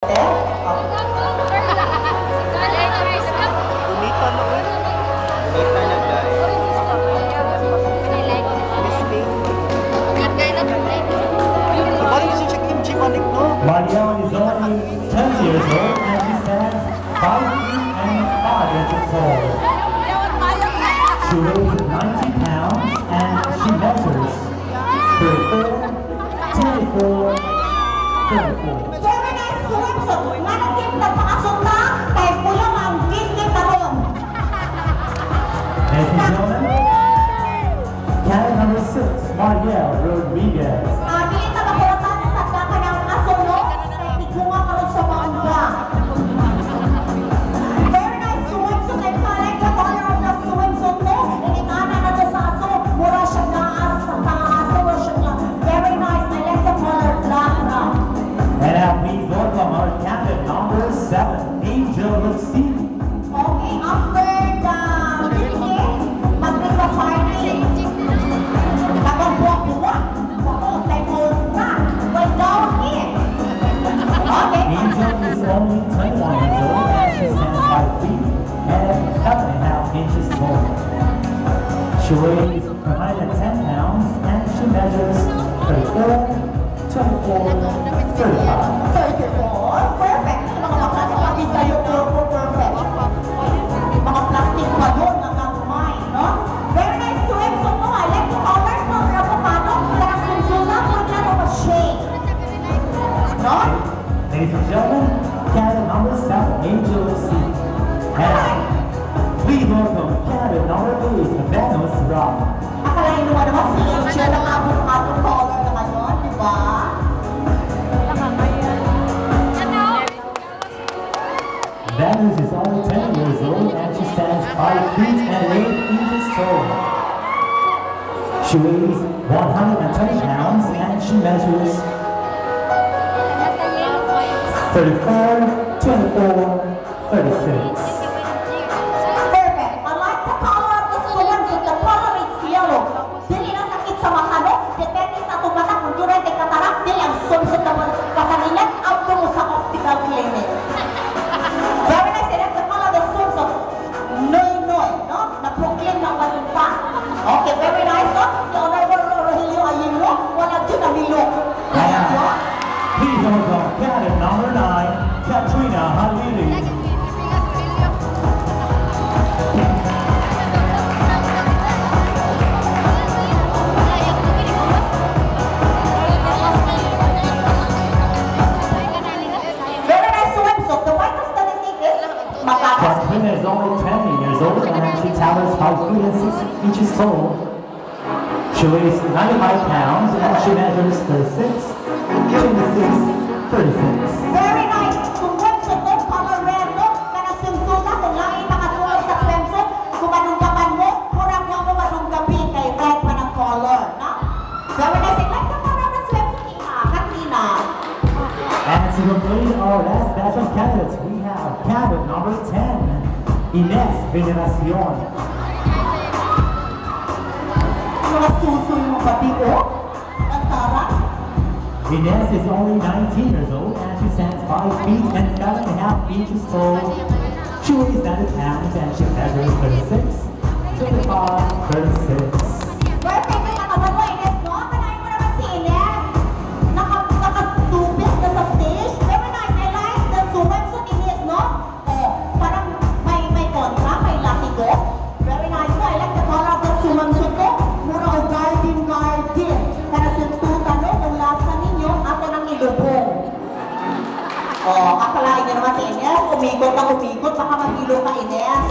Marianne is only 10 years old and she stands 5 feet and 5 inches tall. She weighs 90 pounds and she measures 34, 24, 34. Ladies and gentlemen, candidate number 6, Marielle Rodriguez. And now please welcome our candidate number 7, Angel Lucy. Okay, after the Angel is only 21 years old and she stands 5 feet and 7.5 inches tall. She weighs 110 pounds and she measures 34, 24, 35. 34, perfect. Mga plastic sa'yo, perfect. Mga plastic pa yun, nakamay, no? Very nice swimsuit mo. I like the colors mo. Rapapano, parang sunsunan, parang mo shade. No? Ladies and gentlemen, candidate number 7, Angel Lucy. And please welcome candidate number 8, Venus Rock. Akalain mo naman si Angel ang abot-abot color na ngayon, di ba? Venus is only 10 years old and she stands 5 feet and 8 inches tall. She weighs 120 pounds and she measures 34, 24, 36. Perfect. I like the color of the swimsuit. The color is yellow. Dili na sakit sa mata, no? Depende sa itong mata. Kung di rin katarak, dili ang swimsuit na kasalinan, out mo sa optical clinic. Very nice. And the color of the swimsuit, noy-noy, no? Na-proclaim na walang pa. Okay, very nice, no? Si Honorable Rogelio Ayino, wala dyan na milok. Please welcome candidate number 9, Katrina Halili. Very nice swimsuit. The white statistic is matatas. Katrina is only 10 years old and she towers 5 feet and 6 inches tall. She weighs 95 pounds and she measures 36, 26, 36. Very nice. Kung swimsuit mo, color red mo, kana swimsuit na, kung langit nakatulog sa swimsuit, kung manunggapan mo, murang mo mo manunggapi kay red pa ng color, no? Very nice. Like the color ng swimsuit, Katrina. And to complete our last batch of candidates, we have candidate number 10, Ines Veneracion. Mga susoy mo ba dito? Ang tara? Ines is only 19 years old and she stands 5 feet and 7.5 inches tall. She weighs 90 pounds and she measures 36, 25, 36. Perfect na naman mo, Ines, no? Kanahin mo naman si Ines. Nakatubis na sa stage. Very nice. I like the swimsuit, Ines, no? Oh, parang may kontra, may lucky go. Very nice. I like the color of the swimsuit ko. Mura o garden. Para suntutan, no? Kung lasa ninyo, ako nang ilubong. Oh, akalain niyo naman si Ines. Umikot, baka mag-ilo ka, Ines.